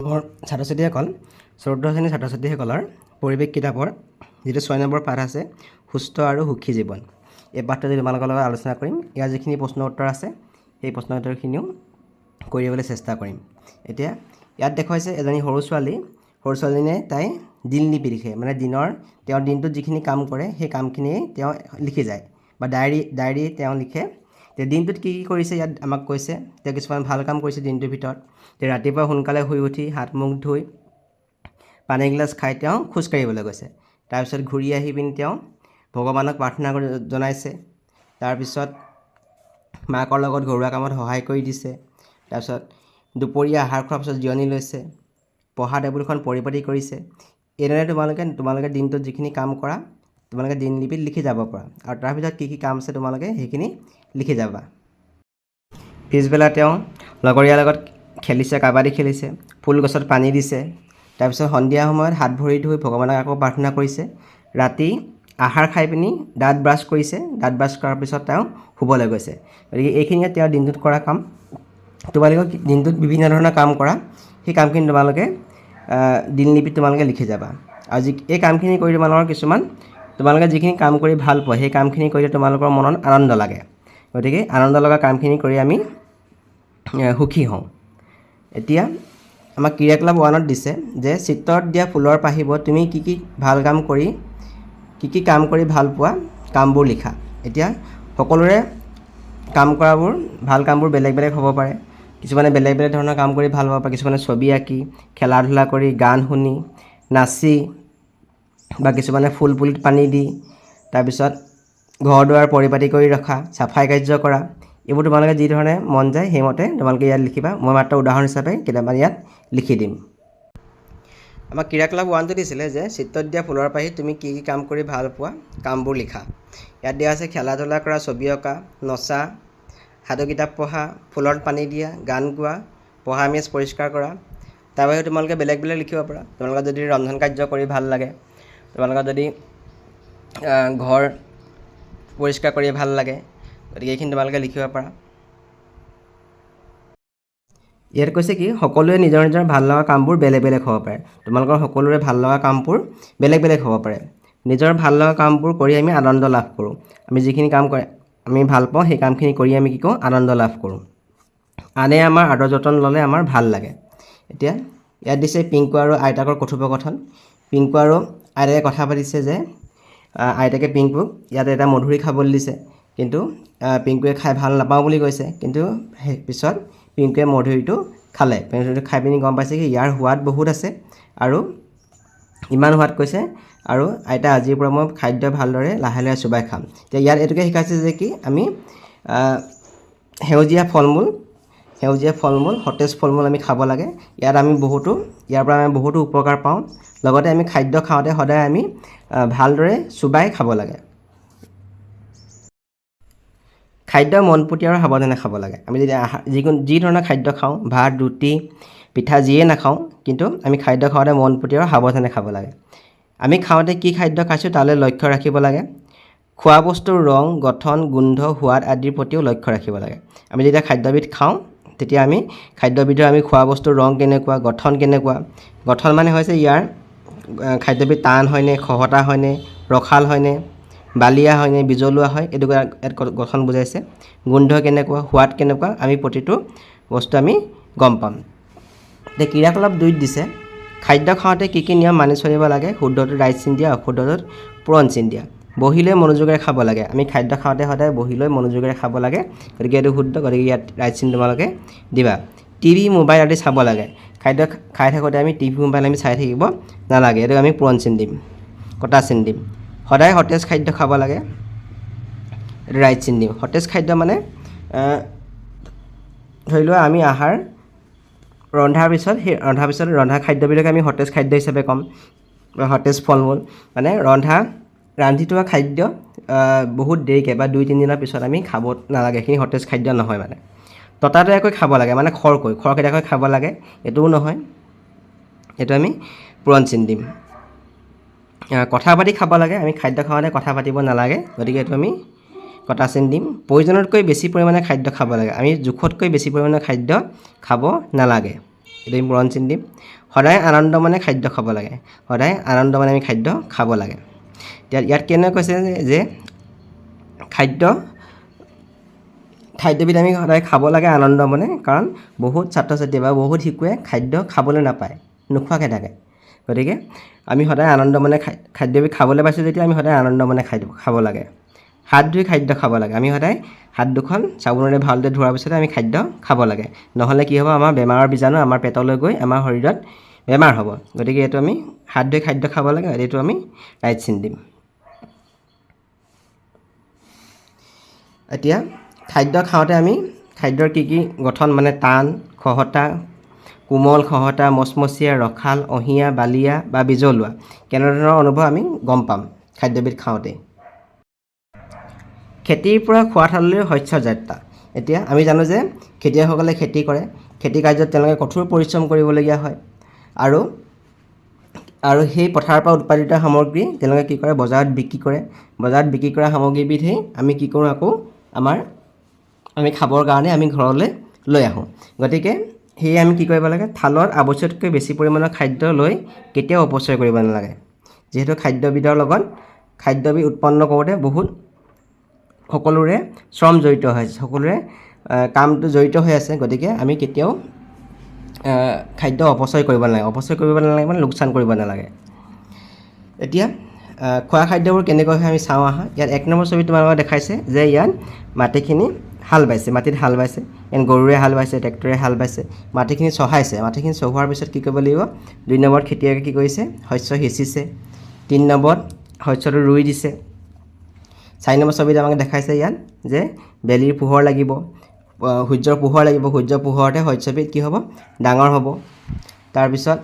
মোৰ ছাত্ৰ ছাত্ৰীসকল চতুৰ্থ শ্ৰেণীৰ ছাত্ৰ ছাত্ৰীসকলৰ পৰিৱেশ কিতাপৰ যিটো 6 নম্বৰ পাঠ আছে সুস্থ আৰু সুখী জীৱন। এই পাঠটো তোমালোকৰ লগত আলোচনা কৰিম। ইয়াৰ যিখিনি প্ৰশ্ন উত্তৰ আছে সেই প্ৰশ্ন উত্তৰখিনিও কৰিবলৈ চেষ্টা কৰিম। এতিয়া ইয়াত দেখুৱাইছে এজনী সৰু ছোৱালীজনীয়ে তাই দিনলিপি লিখে, মানে তেওঁৰ দিনটোত যিখিনি কাম কৰে সেই কামখিনিয়ে তেওঁ লিখি যায় বা ডায়েৰী তেওঁ লিখে। দিনটোত কি কৰিছে ইয়াত আমাক কৈছে। তেওঁ কিছুমান ভাল কাম কৰিছে দিনটোৰ ভিতৰত। ৰাতিপুৱা সোনকালে শুই উঠি হাত মুখ ধুই পানী গিলাচ খাই তেওঁ খোজকাঢ়িবলৈ গৈছে। তাৰপিছত ঘূৰি আহি পিনি তেওঁ ভগৱানক প্ৰাৰ্থনা জনাইছে। তাৰপিছত মাকৰ লগত ঘৰুৱা কামত সহায় কৰি দিছে। তাৰপিছত দুপৰীয়া আহাৰ খোৱাৰ পিছত জিৰণি লৈছে। পঢ়া টেবুলখন পৰিপাটি কৰিছে। এইদৰে তোমালোকে দিনটোত যিখিনি কাম কৰা তোমালোকে দিনলিপিত লিখি যাব পাৰা, আৰু তাৰ ভিতৰত কি কাম আছে তোমালোকে সেইখিনি লিখি যাবা। পিছবেলা তেওঁ লগৰীয়াৰ লগত খেলিছে, কাবাডী খেলিছে, ফুল গছত পানী দিছে। তাৰপিছত সন্ধিয়া সময়ত হাত ভৰি ধুই ভগৱানক আকৌ প্ৰাৰ্থনা কৰিছে। ৰাতি আহাৰ খাই পিনি দাঁত ব্ৰাছ কৰিছে। দাঁত ব্ৰাছ কৰাৰ পিছত তেওঁ শুবলৈ গৈছে। গতিকে এইখিনিয়ে তেওঁৰ দিনটোত কৰা কাম। তোমালোকে দিনটোত বিভিন্ন ধৰণৰ কাম কৰা, সেই কামখিনি তোমালোকে দিনলিপিত তোমালোকে লিখি যাবা। আৰু এই কামখিনি কৰি তোমালোকে যিখিনি কাম কৰি ভাল পোৱা সেই কামখিনি কৰিলে তোমালোকৰ মনত আনন্দ লাগে। গতিকে আনন্দ লগা কামখিনি কৰি আমি সুখী হওঁ। এতিয়া আমাক ক্ৰিয়াকলাপ 1ত দিছে যে চিত্ৰত দিয়া ফুলৰ পাহিবোৰত তুমি কি কি কাম কৰি ভাল পোৱা কামবোৰ লিখা। এতিয়া সকলোৰে ভাল কামবোৰ বেলেগ বেলেগ হ'ব পাৰে। কিছুমানে বেলেগ বেলেগ ধৰণৰ কাম কৰি ভাল পাব পাৰে। কিছুমানে ছবি আঁকি, খেলা ধূলা কৰি, গান শুনি, নাচি, বা কিছুমানে ফুল পুলিত পানী দি, তাৰপিছত ঘৰ দুৱাৰ পৰিপাটি কৰি ৰখা, চাফাই কাৰ্য কৰা। এইবোৰ তোমালোকে যি ধৰণে মন যায় সেইমতে তোমালোকে ইয়াত লিখিবা। মই মাত্ৰ উদাহৰণ হিচাপে কেইটামান ইয়াত লিখি দিম। আমাক ক্ৰিয়াকলাপ 1টো দিছিলে যে চিত্ৰত দিয়া ফুলৰ পাহিত তুমি কি কি কাম কৰি ভাল পোৱা কামবোৰ লিখা। ইয়াত দিয়া আছে খেলা ধূলা কৰা, ছবি অঁকা, নচা, সাধু কিতাপ পঢ়া, ফুলত পানী দিয়া, গান গোৱা, পঢ়া মেজ পৰিষ্কাৰ কৰা। তাৰ বাহিৰে তোমালোকে বেলেগ বেলেগ লিখিব পাৰা। তোমালোকে যদি ৰন্ধন কাৰ্য কৰি ভাল লাগে, তোমালোকৰ যদি ঘৰ পৰিষ্কাৰ কৰি ভাল লাগে, গতিকে এইখিনি তোমালোকে লিখিব পাৰা। ইয়াত কৈছে কি সকলোৱে নিজৰ নিজৰ ভাল লগা কামবোৰ বেলেগ বেলেগ হ'ব পাৰে। তোমালোকৰ সকলোৰে ভাল লগা কামবোৰ বেলেগ বেলেগ হ'ব পাৰে। নিজৰ ভাল লগা কামবোৰ কৰি আমি আনন্দ লাভ কৰোঁ। আমি যিখিনি কাম আমি ভাল পাওঁ সেই কামখিনি কৰি আমি কি কৰোঁ, আনন্দ লাভ কৰোঁ। আনে আমাৰ আদৰ যতন ল'লে আমাৰ ভাল লাগে। এতিয়া ইয়াত দিছে পিংকু আৰু আইতাকৰ কথোপকথন। পিংকু আৰু আইতাকে কথা পাতিছে যে আইতাকে পিংকুক ইয়াত এটা মধুৰি খাবলৈ দিছে, কিন্তু পিংকুৱে খাই ভাল নাপাওঁ বুলি কৈছে। কিন্তু পিছত পিংকুৱে মধুৰিটো খালে। মধুৰিটো খাই পিনি গম পাইছে কি ইয়াৰ সোৱাদ বহুত আছে, আৰু ইমান সোৱাদ কৈছে, আৰু আইতা আজিৰ পৰা মই খাদ্য ভালদৰে লাহে লাহে চোবাই খাম। এতিয়া ইয়াত এইটোকে শিকাইছে যে কি আমি সেউজীয়া ফল মূল সতেজ ফল মূল আমি খাব লাগে। ইয়াৰ পৰা আমি বহুতো উপকাৰ পাওঁ। লগতে আমি খাদ্য খাওঁতে সদায় আমি ভালদৰে চোবাই খাব লাগে। খাদ্য মনপুতি আৰু সাৱধানে খাব লাগে। আমি যদি যি ধৰণৰ খাদ্য খাওঁ, ভাত, ৰুটি, পিঠা যিয়ে নাখাওঁ, কিন্তু আমি খাদ্য খাওঁতে মনপুতি আৰু সাৱধানে খাব লাগে। আমি খাওঁতে কি খাদ্য খাইছোঁ তালৈ লক্ষ্য ৰাখিব লাগে। খোৱা বস্তুৰ ৰং, গঠন, গোন্ধ, সোৱাদ আদিৰ প্ৰতিও লক্ষ্য ৰাখিব লাগে। আমি যেতিয়া খাদ্যবিধ খাওঁ তেতিয়া আমি খাদ্যবিধৰ খোৱা বস্তুৰ ৰং কেনেকুৱা, গঠন কেনেকুৱা। গঠন মানে হৈছে ইয়াৰ খাদ্যবিধ টান হয়নে, খহটা হয়নে, ৰসাল হয়নে, বালিয়া হয়নে, বিজলুৱা হয়, এইটো ইয়াত গঠন বুজাইছে। গোন্ধ কেনেকুৱা, সোৱাদ কেনেকুৱা, আমি প্ৰতিটো বস্তু আমি গম পাম। এতিয়া ক্ৰিয়াকলাপ 2ত দিছে খাদ্য খাওঁতে কি কি নিয়ম মানি চলিব লাগে। শুদ্ধটোত ৰাইট চিন দিয়া, অশুদ্ধটোত পূৰণ চিন দিয়া। বহি লৈ মনোযোগেৰে খাব লাগে। আমি খাদ্য খাওঁতে সদায় বহি লৈ মনোযোগেৰে খাব লাগে, গতিকে এইটো শুদ্ধ, গতিকে ইয়াত ৰাইট চিন তোমালোকে দিবা। টিভি, মোবাইল আদি চাব লাগে। খাদ্য খাই থাকোঁতে আমি টিভি, মোবাইল আমি চাই থাকিব নালাগে, এইটো আমি পূৰণ চিন দিম, কটা চিন দিম। সদায় সতেজ খাদ্য খাব লাগে, এইটো ৰাইট চিন দিম। সতেজ খাদ্য মানে ধৰি লোৱা আমি আহাৰ ৰন্ধাৰ পিছত ৰন্ধা খাদ্যবিলাকে আমি সতেজ খাদ্য হিচাপে ক'ম, বা সতেজ ফল মূল। মানে ৰান্ধি থোৱা খাদ্য বহুত দেৰিকৈ বা 2-3 দিনৰ পিছত আমি খাব নালাগে, সেইখিনি সতেজ খাদ্য নহয়। মানে ততাতৈয়াকৈ খাব লাগে, মানে খৰখেদাকৈ খাব লাগে, এইটোও নহয়, এইটো আমি পূৰণ চিন দিম। কথা পাতি খাব লাগে, আমি খাদ্য খাওঁতে কথা পাতিব নালাগে, গতিকে এইটো আমি কটা চিন দিম। প্ৰয়োজনতকৈ বেছি পৰিমাণে খাদ্য খাব লাগে, আমি জোখতকৈ বেছি পৰিমাণে খাদ্য খাব নালাগে, এইটো আমি পূৰণ চিন দিম। সদায় আনন্দ মনে খাদ্য খাব লাগে, সদায় আনন্দ মনে আমি খাদ্য খাব লাগে। ইয়াত কেনে কৈছে যে খাদ্যবিধ আমি সদায় খাব লাগে আনন্দ মনে, কাৰণ বহুত ছাত্ৰ ছাত্ৰী বা বহুত শিশুৱে খাদ্য খাবলৈ নাপায়, নোখোৱাকৈ থাকে। গতিকে আমি সদায় আনন্দ মনে খাদ্যবিধ খাবলৈ পাইছোঁ যেতিয়া আমি সদায় আনন্দ মনে খাব লাগে। হাত ধুই খাদ্য খাব লাগে, আমি সদায় হাত দুখন চাবোনেৰে ভালদৰে ধোৱাৰ পিছতে আমি খাদ্য খাব লাগে, নহ'লে কি হ'ব, আমাৰ বেমাৰৰ বীজাণু আমাৰ পেটলৈ গৈ আমাৰ শৰীৰত বেমাৰ হ'ব। গতিকে এইটো আমি হাত ধুই খাদ্য খাব লাগে, এইটো আমি ৰাইট চিন দিম। এতিয়া খাদ্য খাওঁতে আমি খাদ্যৰ কি কি গঠন, মানে টান, খহটা, কোমল, খহটা, মচমচীয়া, ৰসাল, অঁহিয়া, বালিয়া বা বিজলুৱা, কেনেধৰণৰ অনুভৱ আমি গম পাম খাদ্যবিধ খাওঁতে। খেতিৰ পৰা খোৱা থাললৈ শস্যৰ যাত্ৰা। এতিয়া আমি জানো যে খেতিয়কসকলে খেতি কৰে, খেতি কাৰ্যত তেওঁলোকে কঠোৰ পৰিশ্ৰম কৰিবলগীয়া হয়, আৰু সেই পথাৰৰ পৰা উৎপাদিত সামগ্ৰী তেওঁলোকে কি কৰে, বজাৰত বিক্ৰী কৰে। বজাৰত বিক্ৰী কৰা সামগ্ৰীবিধেই আমি কি কৰোঁ, আকৌ আমি খাবৰ কাৰণে আমি ঘৰলৈ লৈ আহোঁ। গতিকে সেয়ে আমি কি কৰিব লাগে, থালত আৱশ্যকতকৈ বেছি পৰিমাণৰ খাদ্য লৈ কেতিয়াও অপচয় কৰিব নালাগে। যিহেতু খাদ্যবিধৰ লগত খাদ্যবিধ উৎপন্ন কৰোঁতে বহুত সকলোৰে শ্ৰম জড়িত হৈ আছে, সকলোৰে কামটো জড়িত হৈ আছে। গতিকে আমি কেতিয়াও খাদ্য অপচয় কৰিব নালাগে, মানে লোকচান কৰিব নালাগে। এতিয়া খোৱা খাদ্যবোৰ কেনেকৈ হয় আমি চাওঁ আহা। ইয়াত 1 নম্বৰ ছবিত তোমালোকক দেখাইছে যে ইয়াত মাটিখিনি হাল বাইছে, মাটিত হাল বাইছে, ইয়াত গৰুৰে হাল বাইছে, ট্ৰেক্টৰে হাল বাইছে, মাটিখিনি চহাইছে। মাটিখিনি চহোৱাৰ পিছত কি কৰিব লাগিব, 2 নম্বৰত খেতিয়কে কি কৰিছে, শস্য সিঁচিছে, 3 নম্বৰত শস্যটো ৰুই দিছে। 4 নম্বৰ ছবিত আমাক দেখাইছে ইয়াত যে বেলিৰ পোহৰ লাগিব, সূৰ্যৰ পোহৰ লাগিব, সূৰ্যৰ পোহৰতে শস্যবিধ কি হ'ব, ডাঙৰ হ'ব। তাৰপিছত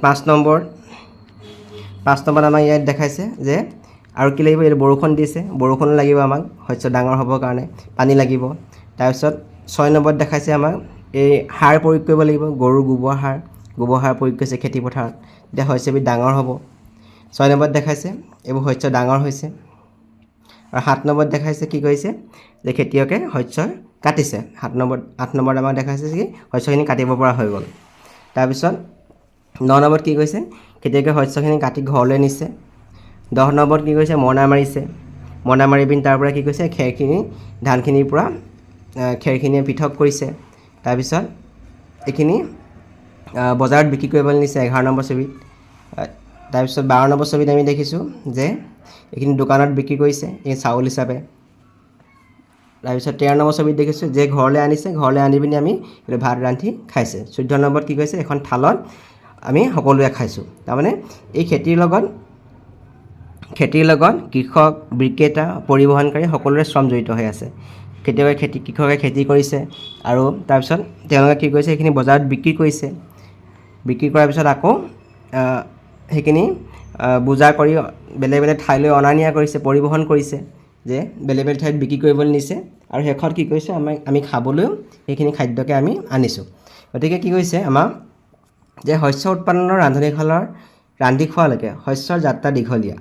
5 নম্বৰত আমাক ইয়াত দেখাইছে যে আৰু কি লাগিব, এইটো বৰষুণ দিছে, বৰষুণো লাগিব আমাক শস্য ডাঙৰ হ'বৰ কাৰণে, পানী লাগিব। তাৰপিছত 6 নম্বৰত দেখাইছে আমাক এই সাৰ প্ৰয়োগ কৰিব লাগিব, গৰুৰ গোবৰ সাৰ প্ৰয়োগ কৰিছে খেতি পথাৰত, তেতিয়া শস্যবিধ ডাঙৰ হ'ব। 6 নম্বৰত দেখাইছে এইবোৰ শস্য ডাঙৰ হৈছে। আৰু 7 নম্বৰত দেখাইছে কি কৰিছে, যে খেতিয়কে শস্য কাটিছে। 8 নম্বৰত আমাক দেখাইছে কি শস্যখিনি কাটিব পৰা হৈ গ'ল। তাৰপিছত 9 নম্বৰত কি কৰিছে, খেতিয়কে শস্যখিনি কাটি ঘৰলৈ নিছে। 10 নম্বৰত কি কৰিছে, মৰণা মাৰিছে, মৰণা মাৰি পিনি তাৰ পৰা কি কৰিছে, ধানখিনিৰ পৰা খেৰখিনিয়ে পৃথক কৰিছে। তাৰপিছত এইখিনি বজাৰত বিক্ৰী কৰিবলৈ নিছে 11 নম্বৰ ছবিত। তাৰপিছত 12 নম্বৰ ছবিত আমি দেখিছোঁ যে এইখিনি দোকানত বিক্ৰী কৰিছে, এই চাউল হিচাপে। তাৰপিছত 13 নম্বৰ ছবিত দেখিছোঁ যে ঘৰলৈ আনিছে, ঘৰলৈ আনি পিনি আমি এইটো ভাত ৰান্ধি খাইছে। 14 নম্বৰত কি কৰিছে, এখন থালত আমি সকলোৱে খাইছোঁ। তাৰমানে এই খেতিৰ লগত কৃষক, বিক্ৰেতা, পৰিবহণকাৰী সকলোৰে শ্ৰম জড়িত হৈ আছে। কৃষকে খেতি কৰিছে, আৰু তাৰপিছত তেওঁলোকে কি কৰিছে, সেইখিনি বজাৰত বিক্ৰী কৰিছে। বিক্ৰী কৰাৰ পিছত আকৌ সেইখিনি বোজা কৰি বেলেগ বেলেগ ঠাইলৈ অনা নিয়া কৰিছে, পৰিবহণ কৰিছে, যে বেলেগ বেলেগ ঠাইত বিক্ৰী কৰিবলৈ নিছে। আৰু শেষত কি কৰিছে, আমি খাবলৈও সেইখিনি খাদ্যকে আমি আনিছোঁ। গতিকে কি কৰিছে আমাৰ, যে শস্য উৎপাদনৰ ৰান্ধনীশালৰ ৰান্ধি খোৱালৈকে শস্যৰ যাত্ৰা দীঘলীয়া।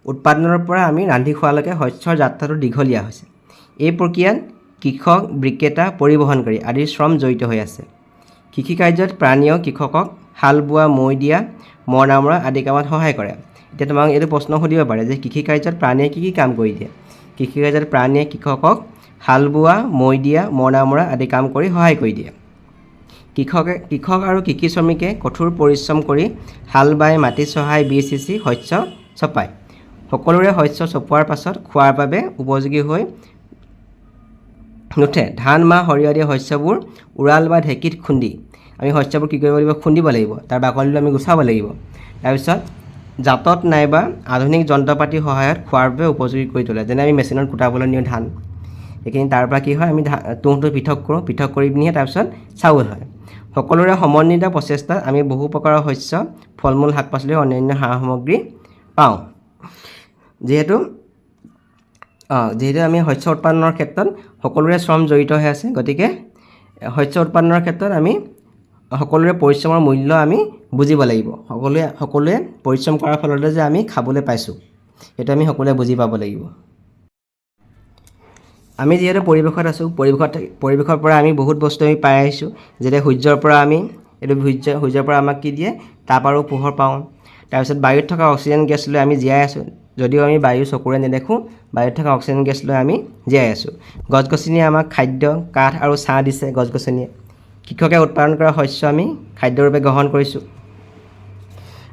উৎপাদনৰ পৰা আমি ৰান্ধি খোৱালৈকে শস্যৰ যাত্ৰাটো দীঘলীয়া হৈছে। এই প্ৰক্ৰিয়াত কৃষক, বিক্ৰেতা, পৰিবহণকাৰী আদিৰ শ্ৰম জড়িত হৈ আছে। কৃষি কাৰ্যত প্ৰাণীয়েও কৃষকক হাল বোৱা, মৈ দিয়া, মৰণা মৰা আদি কামত সহায় কৰে। এতিয়া তোমাক এইটো প্ৰশ্ন সুধিব পাৰে যে কৃষি কাৰ্যত প্ৰাণীয়ে কি কি কাম কৰি দিয়ে। কৃষি কাৰ্যত প্ৰাণীয়ে কৃষকক হাল বোৱা, মৈ দিয়া, মৰণা মৰা আদি কাম কৰি সহায় কৰি দিয়ে। কৃষক আৰু কৃষি শ্ৰমিকে কঠোৰ পৰিশ্ৰম কৰি হাল বাই, মাটি চহাই, বীজ সিঁচি শস্য চপায়। সকলোৰে শস্য চপোৱাৰ পাছত খোৱাৰ বাবে উপযোগী হৈ নুঠে। ধান, মাহ, সৰিয়হ আদি শস্যবোৰ উৰাল বা ঢেঁকীত খুন্দি আমি শস্যবোৰ কি কৰিব লাগিব, খুন্দিব লাগিব, তাৰ বাকলিটো আমি গুচাব লাগিব। তাৰপিছত জাতত নাইবা আধুনিক যন্ত্ৰপাতিৰ সহায়ত খোৱাৰ বাবে উপযোগী কৰি তোলে। যেনে আমি মেচিনত কুটাবলৈ নিওঁ ধান, সেইখিনি তাৰ পৰা কি হয়, আমি তুঁহটো পৃথক কৰি পিনিহে তাৰপিছত চাউল হয়। সকলোৰে সমন্বিত প্ৰচেষ্টাত আমি বহু প্ৰকাৰৰ শস্য, ফল মূল, শাক পাচলি, অন্যান্য সা সামগ্ৰী পাওঁ। যিহেতু আমি শস্য উৎপাদনৰ ক্ষেত্ৰত সকলোৰে শ্ৰম জড়িত হৈ আছে, গতিকে শস্য উৎপাদনৰ ক্ষেত্ৰত আমি সকলোৰে পৰিশ্ৰমৰ মূল্য আমি বুজিব লাগিব। সকলোৱে পৰিশ্ৰম কৰাৰ ফলতে যে আমি খাবলৈ পাইছোঁ, সেইটো আমি সকলোৱে বুজি পাব লাগিব। আমি যিহেতু পৰিৱেশত আছোঁ, পৰিৱেশৰ পৰা আমি বহুত বস্তু আমি পাই আহিছোঁ। যেনে সূৰ্যৰ পৰা আমি সূৰ্যৰ পৰা আমাক কি দিয়ে, তাপ আৰু পোহৰ পাওঁ। তাৰপিছত বায়ুত থকা অক্সিজেন গেছ লৈ আমি জীয়াই আছোঁ। যদিও আমি বায়ু চকুৰে নেদেখোঁ, বায়ুত থকা অক্সিজেন গেছ লৈ আমি জীয়াই আছোঁ। গছ গছনিয়ে আমাক খাদ্য, কাঠ আৰু ছাঁ দিছে। গছ গছনিয়ে কৃষকে উৎপাদন কৰা শস্য আমি খাদ্যৰূপে গ্ৰহণ কৰিছোঁ।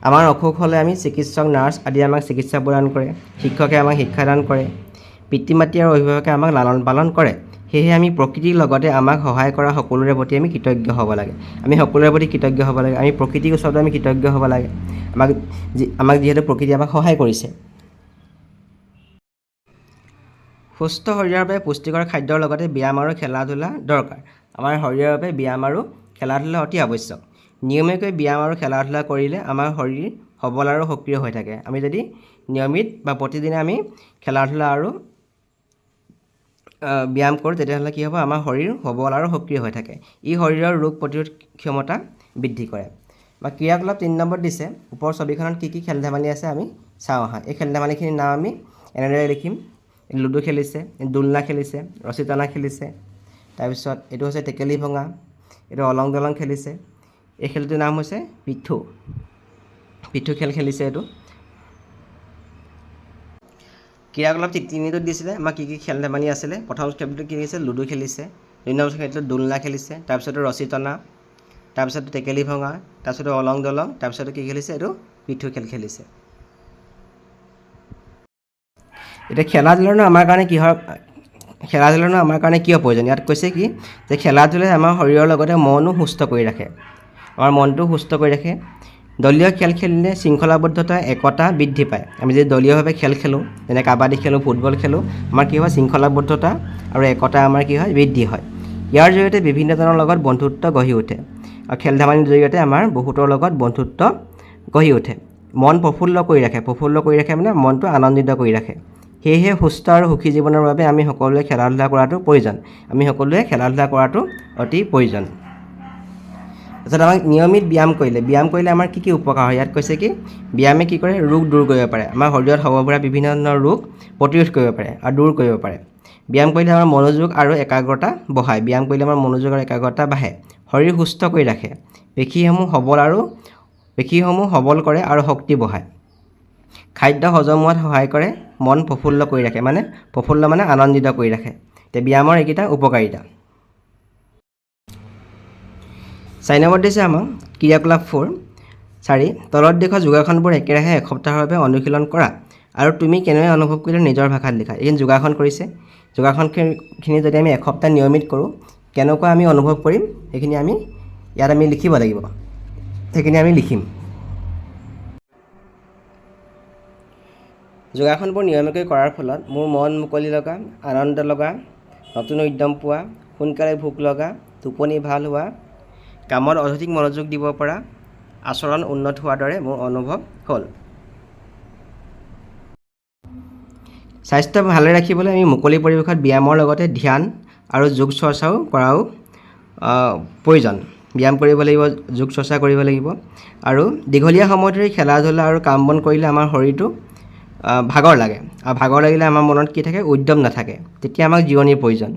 আমাৰ অসুখ হ'লে আমি চিকিৎসক, নাৰ্ছ আদি আমাক চিকিৎসা প্ৰদান কৰে। শিক্ষকে আমাক শিক্ষাদান কৰে। পিতৃ মাতৃ আৰু অভিভাৱকে আমাক লালন পালন কৰে। সেয়েহে আমি প্ৰকৃতিৰ লগতে আমাক সহায় কৰা সকলোৰে প্ৰতি আমি কৃতজ্ঞ হ'ব লাগে। আমি সকলোৰে প্ৰতি কৃতজ্ঞ হ'ব লাগে। আমি প্ৰকৃতিৰ ওচৰতো আমি কৃতজ্ঞ হ'ব লাগে, আমাক যিহেতু প্ৰকৃতিয়ে আমাক সহায় কৰিছে। সুস্থ শৰীৰৰ বাবে পুষ্টিকৰ খাদ্যৰ লগতে ব্যায়াম আৰু খেলা ধূলা দৰকাৰ। আমাৰ শৰীৰৰ বাবে ব্যায়াম আৰু খেলা ধূলা অতি আৱশ্যক। নিয়মীয়াকৈ ব্যায়াম আৰু খেলা ধূলা কৰিলে আমাৰ শৰীৰ সবল আৰু সক্ৰিয় হৈ থাকে। আমি যদি নিয়মিত বা প্ৰতিদিনে আমি খেলা ধূলা আৰু ব্যায়াম কৰোঁ, তেতিয়াহ'লে কি হ'ব, আমাৰ শৰীৰ সবল আৰু সক্ৰিয় হৈ থাকে। ই শৰীৰৰ ৰোগ প্ৰতিৰোধ ক্ষমতা বৃদ্ধি কৰে। বা ক্ৰিয়াকলাপ 3 নম্বৰত দিছে। ওপৰৰ ছবিখনত কি কি খেল ধেমালি আছে আমি চাওঁ আহা। এই খেল ধেমালিখিনিৰ নাম আমি এনেদৰে লিখিম। লুডু খেলিছে, দোলনা খেলিছে, ৰছী টনা খেলিছে, তাৰপিছত এইটো হৈছে টেকেলি ভঙা, এইটো অলং দলং খেলিছে। এই খেলটোৰ নাম হৈছে পিঠু খেল খেলিছে এইটো। ক্ৰিয়াকলাপ 3টোত দিছিলে আমাৰ কি কি খেল ধেমালি আছিলে। প্ৰথম খেলটো কি হৈছে, লুডু খেলিছে। 2 নম্বৰ খেলটো দোলনা খেলিছে, তাৰপিছতো ৰছী টনা, তাৰপিছত টেকেলি ভঙা, তাৰপিছত অলং দলং, তাৰপিছত কি খেলিছে, এইটো পিঠু খেল খেলিছে। এতিয়া খেলা ধূলানো আমাৰ কাৰণে কিয় প্ৰয়োজন। ইয়াত কৈছে কি, যে খেলা ধূলাই আমাৰ শৰীৰৰ লগতে মনো সুস্থ কৰি ৰাখে। আমাৰ মনটো সুস্থ কৰি ৰাখে। দলীয় খেল খেলিলে শৃংখলাবদ্ধতা, একতা বৃদ্ধি পায়। আমি যদি দলীয়ভাৱে খেল খেলোঁ, যেনে কাবাডী খেলোঁ, ফুটবল খেলোঁ, আমাৰ কি হয়, শৃংখলাবদ্ধতা আৰু একতা আমাৰ কি হয়, বৃদ্ধি হয়। ইয়াৰ জৰিয়তে বিভিন্নজনৰ লগত বন্ধুত্ব গঢ়ি উঠে। আৰু খেল ধেমালিৰ জৰিয়তে আমাৰ বহুতৰ লগত বন্ধুত্ব গঢ়ি উঠে। মন প্ৰফুল্ল কৰি ৰাখে মানে মনটো আনন্দিত কৰি ৰাখে। সেয়েহে সুস্থ আৰু সুখী জীৱনৰ বাবে আমি সকলোৱে খেলা ধূলা কৰাটো অতি প্ৰয়োজন। তাৰপিছত আমাক নিয়মিত ব্যায়াম কৰিলে আমাৰ কি কি উপকাৰ হয়। ইয়াত কৈছে কি, ব্যায়ামে কি কৰে, ৰোগ দূৰ কৰিব পাৰে। আমাৰ শৰীৰত হ'ব পৰা বিভিন্ন ধৰণৰ ৰোগ প্ৰতিৰোধ কৰিব পাৰে আৰু দূৰ কৰিব পাৰে। ব্যায়াম কৰিলে আমাৰ মনোযোগ আৰু একাগ্ৰতা বাঢ়ে। শৰীৰ সুস্থ কৰি ৰাখে। পেশীসমূহ সবল কৰে আৰু শক্তি বঢ়ায়। খাদ্য হজম হোৱাত সহায় কৰে। মন প্ৰফুল্ল কৰি ৰাখে, মানে আনন্দিত কৰি ৰাখে। এতিয়া ব্যায়ামৰ এইকেইটা উপকাৰিতা। 4 নম্বৰত দিছে আমাক ক্ৰিয়াকলাপ 4। তলত দেখুওৱা যোগাসনবোৰ একেৰাহে এসপ্তাহৰ বাবে অনুশীলন কৰা আৰু তুমি কেনেকৈ অনুভৱ কৰিলে নিজৰ ভাষাত লিখা। এইখিনি যোগাসন কৰিছে। যোগাসনখিনি যদি আমি এসপ্তাহ নিয়মিত কৰোঁ, কেনেকুৱা আমি অনুভৱ কৰিম, সেইখিনি আমি ইয়াত লিখিব লাগিব। সেইখিনি আমি লিখিম। যোগাসনবোৰ নিয়মীয়াকৈ কৰাৰ ফলত মোৰ মন মুকলি লগা, আনন্দ লগা, নতুন উদ্যম পোৱা, সোনকালে ভোক লগা, টোপনি ভাল হোৱা, কামত অধিক মনোযোগ দিব পৰা, আচৰণ উন্নত হোৱাৰ দৰে মোৰ অনুভৱ হ'ল। স্বাস্থ্য ভালে ৰাখিবলৈ আমি মুকলি পৰিৱেশত ব্যায়ামৰ লগতে ধ্যান আৰু যোগ চৰ্চাও কৰাও প্ৰয়োজন। ব্যায়াম কৰিব লাগিব, যোগ চৰ্চা কৰিব লাগিব। আৰু দীঘলীয়া সময় ধৰি খেলা ধূলা আৰু কাম বন কৰিলে আমাৰ শৰীৰটো ভাগৰ লাগে। আৰু ভাগৰ লাগিলে আমাৰ মনত কি থাকে, উদ্যম নাথাকে। তেতিয়া আমাক জিৰণিৰ প্ৰয়োজন।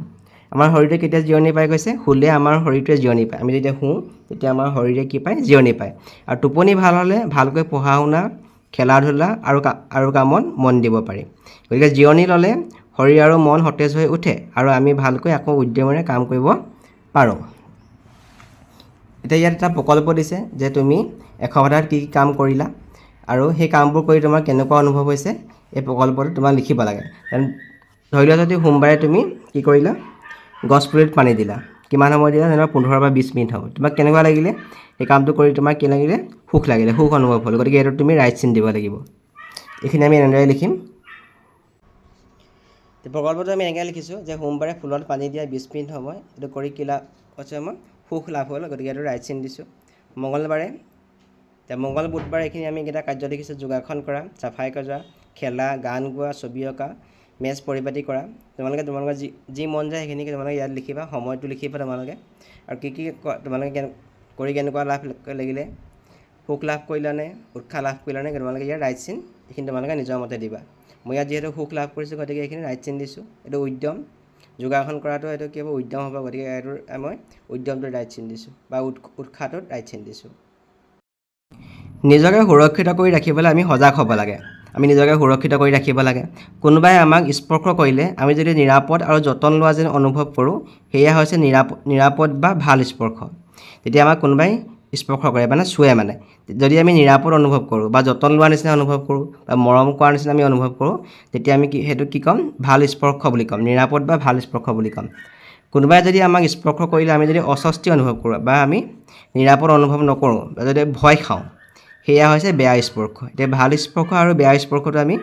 আমাৰ শৰীৰটোৱে কেতিয়া জিৰণি পাই গৈছে, শুলে আমাৰ শৰীৰটোৱে জিৰণি পায়। আমি যেতিয়া শুওঁ, তেতিয়া আমাৰ শৰীৰে কি পায়, জিৰণি পায়। আৰু টোপনি ভাল হ'লে ভালকৈ পঢ়া শুনা, খেলা ধূলা আৰু কামত মন দিব পাৰি। গতিকে জিৰণি ল'লে শৰীৰ আৰু মন সতেজ হৈ উঠে আৰু আমি ভালকৈ আকৌ উদ্যমেৰে কাম কৰিব পাৰোঁ। এতিয়া ইয়াত এটা প্ৰকল্প দিছে, যে তুমি এসপ্তাহত কি কি কাম কৰিলা আৰু সেই কামবোৰ কৰি তোমাৰ কেনেকুৱা অনুভৱ হৈছে, এই প্ৰকল্পটো তোমাক লিখিব লাগে। ধৰি লোৱা যদি সোমবাৰে তুমি কি কৰিলা, গছপুলিত পানী দিলা। কিমান সময় দিলা, 15 বা 20 মিনিট হ'ব। তোমাক কেনেকুৱা লাগিলে, সেই কামটো কৰি তোমাৰ কি লাগিলে, সুখ লাগিলে, সুখ অনুভৱ হ'ল। গতিকে এইটোত তুমি ৰাইট চিন দিব লাগিব। এইখিনি আমি এনেদৰে লিখিম। প্ৰকল্পটো আমি এনেকৈ লিখিছোঁ, যে সোমবাৰে ফুলত পানী দিয়া 20 মিনিট সময়, এইটো কৰি কি লাভ হৈছে, আমাৰ সুখ লাভ হ'ল। গতিকে এইটো ৰাইট চিন দিছোঁ। মঙলবাৰে, মঙল বুধবাৰে এইখিনি আমি এইকেইটা কাৰ্য লিখিছোঁ। যোগাসন কৰা, চাফাই কৰা, খেলা, গান গোৱা, ছবি অঁকা, মেচ পৰিপাতি কৰা। তোমালোকে যি মন যায় সেইখিনিকে তোমালোকে ইয়াত লিখিবা, সময়টো লিখিবা তোমালোকে। আৰু কি তোমালোকে কৰি কেনেকুৱা লাভ লাগিলে, সুখ লাভ কৰিলানে, উৎসাহ লাভ কৰিলানে, তোমালোকে ইয়াৰ ৰাইট চিন এইখিনি তোমালোকে নিজৰ মতে দিবা। মই ইয়াত যিহেতু সুখ লাভ কৰিছোঁ, গতিকে এইখিনি ৰাইট চিন দিছোঁ। এইটো উদ্যম, যোগাসন কৰাটো এইটো কি হ'ব উদ্যম হ'ব গতিকে এইটোৰ মই উদ্যমটো ৰাইট চিন দিছোঁ বা উৎসাহটোত ৰাইট চিন দিছোঁ নিজকে সুৰক্ষিত কৰি ৰাখিবলৈ আমি সজাগ হ'ব লাগে আমি নিজকে সুৰক্ষিত কৰি ৰাখিব লাগে কোনোবাই আমাক স্পৰ্শ কৰিলে আমি যদি নিৰাপদ আৰু যতন লোৱা যেন অনুভৱ কৰোঁ সেয়া হৈছে নিৰাপদ বা ভাল স্পৰ্শ যেতিয়া আমাক কোনোবাই স্পৰ্শ কৰে মানে চুৱে মানে যদি আমি নিৰাপদ অনুভৱ কৰোঁ বা যতন লোৱাৰ নিচিনা অনুভৱ কৰোঁ বা মৰম কৰাৰ নিচিনা আমি অনুভৱ কৰোঁ তেতিয়া আমি সেইটো কি ক'ম ভাল স্পৰ্শ বুলি ক'ম নিৰাপদ বা ভাল স্পৰ্শ বুলি ক'ম কোনোবাই যদি আমাক স্পৰ্শ কৰিলে আমি যদি অস্বস্তি অনুভৱ কৰোঁ বা আমি নিৰাপদ অনুভৱ নকৰোঁ বা যদি ভয় খাওঁ সেয়া হৈছে বেয়া স্পৰ্শ এতিয়া ভাল স্পৰ্শ আৰু বেয়া স্পৰ্শটো আমি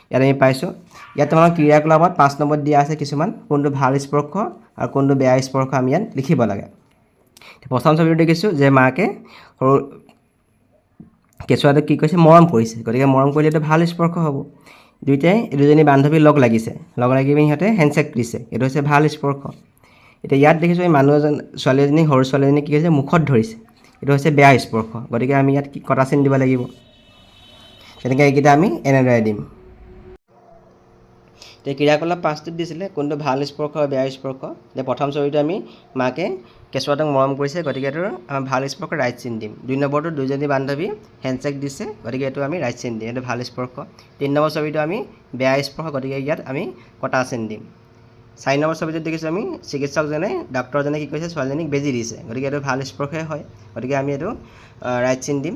ইয়াত আমি পাইছোঁ ইয়াত তোমালোক ক্ৰিয়াকলাপত 5 নম্বৰত দিয়া আছে কিছুমান কোনটো ভাল স্পৰ্শ আৰু কোনটো বেয়া স্পৰ্শ আমি ইয়াত লিখিব লাগে প্ৰথম ছবিটো দেখিছোঁ যে মাকে সৰু কেঁচুৱাটোক কি কৈছে মৰম কৰিছে গতিকে মৰম কৰিলে এইটো ভাল স্পৰ্শ হ'ব দুজনী বান্ধৱী লগ লাগি পিনি সিহঁতে হেণ্ডশ্বেক দিছে এইটো হৈছে ভাল স্পৰ্শ এতিয়া ইয়াত দেখিছোঁ এই মানুহ এজন সৰু ছোৱালীজনী কি হৈছে মুখত ধৰিছে এইটো হৈছে বেয়া স্পৰ্শ গতিকে আমি ইয়াত কি কটা চিন দিব লাগিব তেনেকৈ এইকেইটা আমি এনেদৰে দিম এতিয়া ক্ৰিয়াকলাপ 5টোত দিছিলে কোনটো ভাল স্পৰ্শ আৰু বেয়া স্পৰ্শ যে প্ৰথম ছবিটো আমি মাকে কেঁচুৱাটোক মৰম কৰিছে গতিকে এইটো আমাৰ ভাল স্পৰ্শ ৰাইট চিন দিম 2 নম্বৰটো দুজনী বান্ধৱী হেণ্ডশ্বেক দিছে গতিকে এইটো আমি ৰাইট চিন দিম এইটো ভাল স্পৰ্শ 3 নম্বৰ ছবিটো আমি বেয়া স্পৰ্শ গতিকে ইয়াত আমি কটা চিন দিম 4 নম্বৰ ছবিটোত দেখিছোঁ আমি চিকিৎসকজনে ডাক্তৰজনে কি কৈছে ছোৱালীজনীক বেজি দিছে গতিকে এইটো ভাল স্পৰ্শই হয় গতিকে আমি এইটো ৰাইট চিন দিম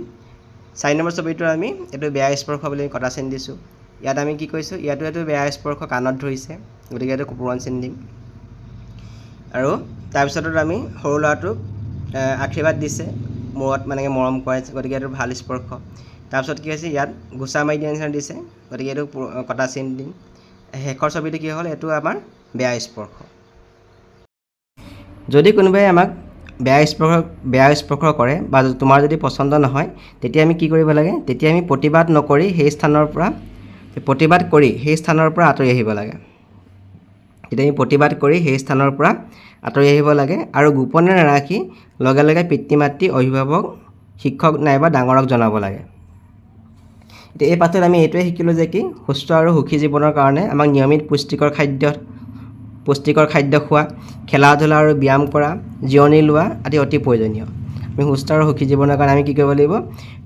4 নম্বৰ ছবিটো আমি এইটো বেয়া স্পৰ্শ বুলি কটা চিন দিছোঁ ইয়াত আমি কি কৈছোঁ ইয়াতো এইটো বেয়া স্পৰ্শ কাণত ধৰিছে গতিকে এইটো পূৰণ চিন দিম আৰু তাৰপিছতো আমি সৰু ল'ৰাটোক আশীৰ্বাদ দিছে মূৰত মানে মৰম কৰাইছে গতিকে এইটো ভাল স্পৰ্শ তাৰপিছত কি হৈছে ইয়াত ঘোচা মাৰি দিয়া নিচিনা দিছে গতিকে এইটো কটা চিন দিম শেষৰ ছবিটো কি হ'ল এইটো আমাৰ বেয়া স্পৰ্শ যদি কোনোবাই আমাক বেয়া স্পৰ্শ কৰে বা তোমাৰ যদি পচন্দ নহয় তেতিয়া আমি কি কৰিব লাগে তেতিয়া আমি প্ৰতিবাদ নকৰি সেই স্থানৰ পৰা আঁতৰি আহিব লাগে তেতিয়া আমি প্ৰতিবাদ কৰি সেই স্থানৰ পৰা আঁতৰি আহিব লাগে আৰু গোপনে নাৰাখি লগে লগে পিতৃ মাতৃ অভিভাৱক শিক্ষক নাইবা ডাঙৰক জনাব লাগে এতিয়া এই পাঠত আমি এইটোৱে শিকিলোঁ যে কি সুস্থ আৰু সুখী জীৱনৰ কাৰণে আমাক নিয়মিত পুষ্টিকৰ খাদ্য খোৱা খেলা ধূলা আৰু ব্যায়াম কৰা জিৰণি লোৱা আদি অতি প্ৰয়োজনীয় আমি সুস্থ আৰু সুখী জীৱনৰ কাৰণে আমি কি কৰিব লাগিব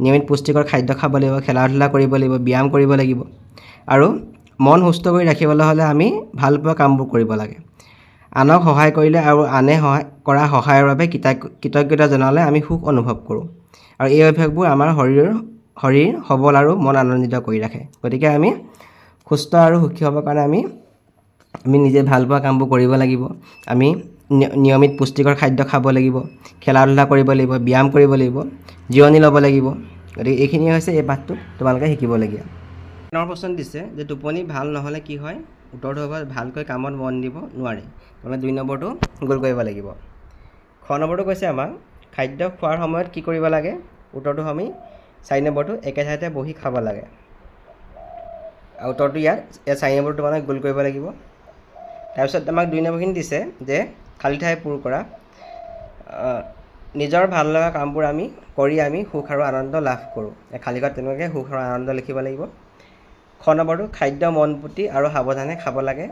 নিয়মিত পুষ্টিকৰ খাদ্য খাব লাগিব খেলা ধূলা কৰিব লাগিব ব্যায়াম কৰিব লাগিব আৰু মন সুস্থ কৰি ৰাখিবলৈ হ'লে আমি ভালপোৱা কামবোৰ কৰিব লাগে আনক সহায় কৰিলে আৰু আনে কৰা সহায়ৰ বাবে কৃতজ্ঞতা জনালে আমি সুখ অনুভৱ কৰোঁ আৰু এই অভ্যাসবোৰ আমাৰ শৰীৰ সবল আৰু মন আনন্দিত কৰি ৰাখে গতিকে আমি সুস্থ আৰু সুখী হ'বৰ কাৰণে আমি নিজে ভালপোৱা কামবোৰ কৰিব লাগিব আমি নিয়মিত পুষ্টিকৰ খাদ্য খাব লাগিব খেলা ধূলা কৰিব লাগিব ব্যায়াম কৰিব লাগিব জিৰণি ল'ব লাগিব গতিকে এইখিনিয়ে হৈছে এই পাঠটো তোমালোকে শিকিবলগীয়া প্ৰশ্ন দিছে যে টোপনি ভাল নহ'লে কি হয় উত্তৰটো হ'ব ভালকৈ কামত মন দিব নোৱাৰে তোমালোকে 2 নম্বৰটো গোল কৰিব লাগিব খ নম্বৰটো কৈছে আমাক খাদ্য খোৱাৰ সময়ত কি কৰিব লাগে উত্তৰটো আমি 4 নম্বৰটো একে ঠাইতে বহি খাব লাগে আৰু উত্তৰটো ইয়াত 4 নম্বৰটো তোমালোকে গোল কৰিব লাগিব তাৰপিছত আমাক 2 নম্বৰখিনি দিছে যে খালী ঠাই পূৰ কৰা নিজৰ ভাল লগা কামবোৰ কৰি আমি সুখ আৰু আনন্দ লাভ কৰোঁ খালী ঘৰত তেনেকৈ সুখ আৰু আনন্দ লিখিব লাগিব খ নম্বৰটো খাদ্য মন পুতি আৰু সাৱধানে খাব লাগে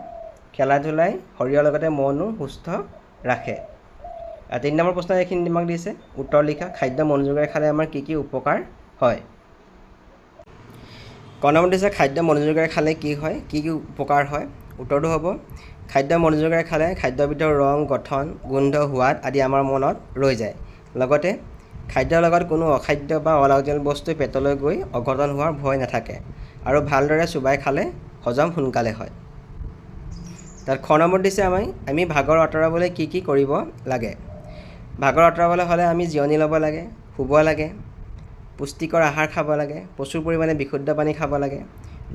খেলা ধূলাই শৰীৰৰ লগতে মনো সুস্থ ৰাখে 3 নম্বৰ প্ৰশ্ন এইখিনি আমাক দিছে উত্তৰ লিখা খাদ্য মনোযোগেৰে খালে আমাৰ কি কি উপকাৰ হয় ক নম্বৰ দিছে খাদ্য মনোযোগেৰে খালে কি হয় কি কি উপকাৰ হয় উত্তৰটো হ'ব খাদ্য মনোযোগেৰে খালে খাদ্যবিধৰ ৰং গঠন গোন্ধ সোৱাদ আদি আমাৰ মনত ৰৈ যায় লগতে খাদ্যৰ লগত কোনো অখাদ্য বা অলাগতিয়াল বস্তু পেটলৈ গৈ অঘটন হোৱাৰ ভয় নাথাকে আৰু ভালদৰে চুবাই খালে হজম সোনকালে হয় তাত খ নম্বৰ দিছে আমি ভাগৰ আঁতৰাবলৈ কি কি কৰিব লাগে ভাগৰ আঁতৰাবলৈ হ'লে আমি জিৰণি ল'ব লাগে শুব লাগে পুষ্টিকৰ আহাৰ খাব লাগে প্ৰচুৰ পৰিমাণে বিশুদ্ধ পানী খাব লাগে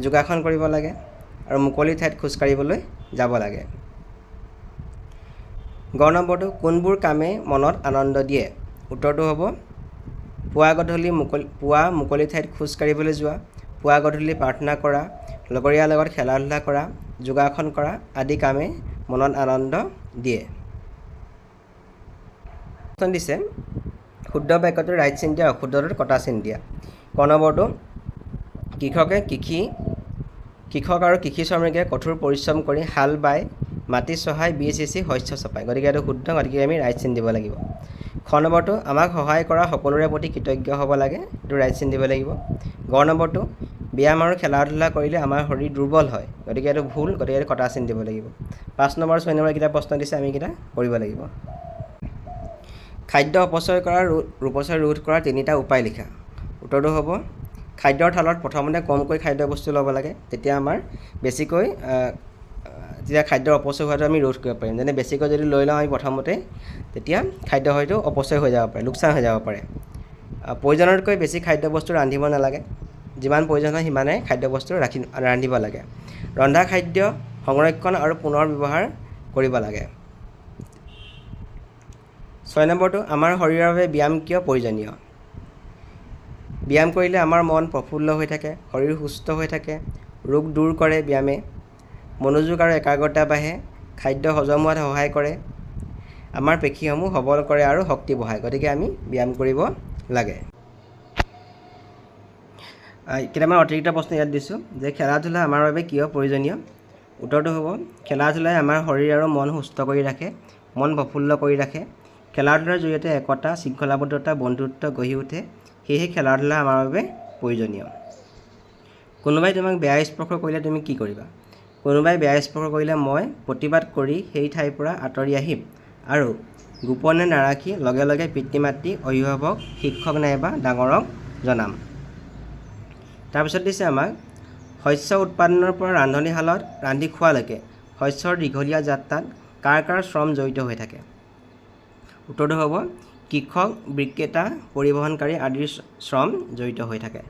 যোগাসন কৰিব লাগে আৰু মুকলি ঠাইত খোজকাঢ়িবলৈ যাব লাগে গ নম্বৰটো কোনবোৰ কামে মনত আনন্দ দিয়ে উত্তৰটো হ'ব পুৱা মুকলি ঠাইত খোজকাঢ়িবলৈ যোৱা পুৱা গধূলি প্ৰাৰ্থনা কৰা লগৰীয়াৰ লগত খেলা ধূলা কৰা যোগাসন কৰা আদি কামে মনত আনন্দ দিয়ে দিছে শুদ্ধ বাক্যটো ৰাইট চিন দিয়া অশুদ্ধটোত কটা চিন দিয়া ক নম্বৰটো কৃষক আৰু কৃষি শ্ৰমিকে কঠোৰ পৰিশ্ৰম কৰি হাল বাই মাটি চহাই বীজ সিঁচি শস্য চপায়, গতিকে এইটো শুদ্ধ, গতিকে আমি ৰাইট চিন দিব লাগিব। খ নম্বৰটো আমাক সহায় কৰা সকলোৰে প্ৰতি কৃতজ্ঞ হ'ব লাগে, এইটো ৰাইট চিন দিব লাগিব। গ নম্বৰটো ব্যায়াম আৰু খেলা ধূলা কৰিলে আমাৰ শৰীৰ দুৰ্বল হয়, গতিকে এইটো ভুল, গতিকে এইটো কটা চিন দিব লাগিব। 5 নম্বৰ 6 নম্বৰ এইকেইটা প্ৰশ্ন দিছে, আমি এইকেইটা কৰিব লাগিব। খাদ্য অপচয় কৰা অপচয় ৰোধ কৰাৰ 3টা উপায় লিখা। উত্তৰটো হ'ব খাদ্যৰ থালত প্ৰথমতে কমকৈ খাদ্য বস্তু ল'ব লাগে, তেতিয়া আমাৰ বেছিকৈ তেতিয়া খাদ্যৰ অপচয় হোৱাটো আমি ৰোধ কৰিব পাৰিম। যেনে বেছিকৈ যদি লৈ লওঁ আমি প্ৰথমতে, তেতিয়া খাদ্য হয়তো অপচয় হৈ যাব পাৰে, লোকচান হৈ যাব পাৰে। প্ৰয়োজনতকৈ বেছি খাদ্য বস্তু ৰান্ধিব নালাগে, যিমান প্ৰয়োজন হয় সিমানেই খাদ্য বস্তু ৰান্ধিব লাগে। ৰন্ধা খাদ্য সংৰক্ষণ আৰু পুনৰ ব্যৱহাৰ কৰিব লাগে। 6 নম্বৰটো আমাৰ শৰীৰৰ বাবে ব্যায়াম কিয় প্ৰয়োজনীয়। ব্যায়াম কৰিলে আমাৰ মন প্ৰফুল্ল হৈ থাকে, শৰীৰ সুস্থ হৈ থাকে, ৰোগ দূৰ কৰে ব্যায়ামে, মনোযোগ আৰু একাগ্ৰতা বাঢ়ে, খাদ্য হজম হোৱাত সহায় কৰে, আমাৰ পেশীসমূহ সবল কৰে আৰু শক্তি বঢ়ায়, গতিকে আমি ব্যায়াম কৰিব লাগে। কেইটামান অতিৰিক্ত প্ৰশ্ন ইয়াত দিছোঁ যে খেলা ধূলা আমাৰ বাবে কিয় প্ৰয়োজনীয়। উত্তৰটো হ'ব খেলা ধূলাই আমাৰ শৰীৰ আৰু মন সুস্থ কৰি ৰাখে, মন প্ৰফুল্ল কৰি ৰাখে। খেলা ধূলাৰ জৰিয়তে একতা, শৃংখলাবদ্ধতা, বন্ধুত্ব গঢ়ি উঠে, সেয়েহে খেলা ধূলা আমাৰ বাবে প্ৰয়োজনীয়। কোনোবাই তোমাক বেয়া স্পৰ্শ কৰিলে তুমি কি কৰিবা। কোনোবাই বেয়া স্পৰ্শ কৰিলে মই প্ৰতিবাদ কৰি সেই ঠাইৰ পৰা আঁতৰি আহিম আৰু গোপনে নাৰাখি লগে লগে পিতৃ মাতৃ, অভিভাৱক, শিক্ষক নাইবা ডাঙৰক জনাম। তাৰপিছত দিছে আমাক শস্য উৎপাদনৰ পৰা ৰান্ধনীশালত ৰান্ধি খোৱালৈকে শস্যৰ দীঘলীয়া যাত্ৰাত কাৰ কাৰ শ্ৰম জড়িত হৈ থাকে। উত্তৰটো হ'ব কৃষক, বিক্ৰেতা, পৰিবহণকাৰী আদিৰ শ্ৰম জড়িত হৈ থাকে।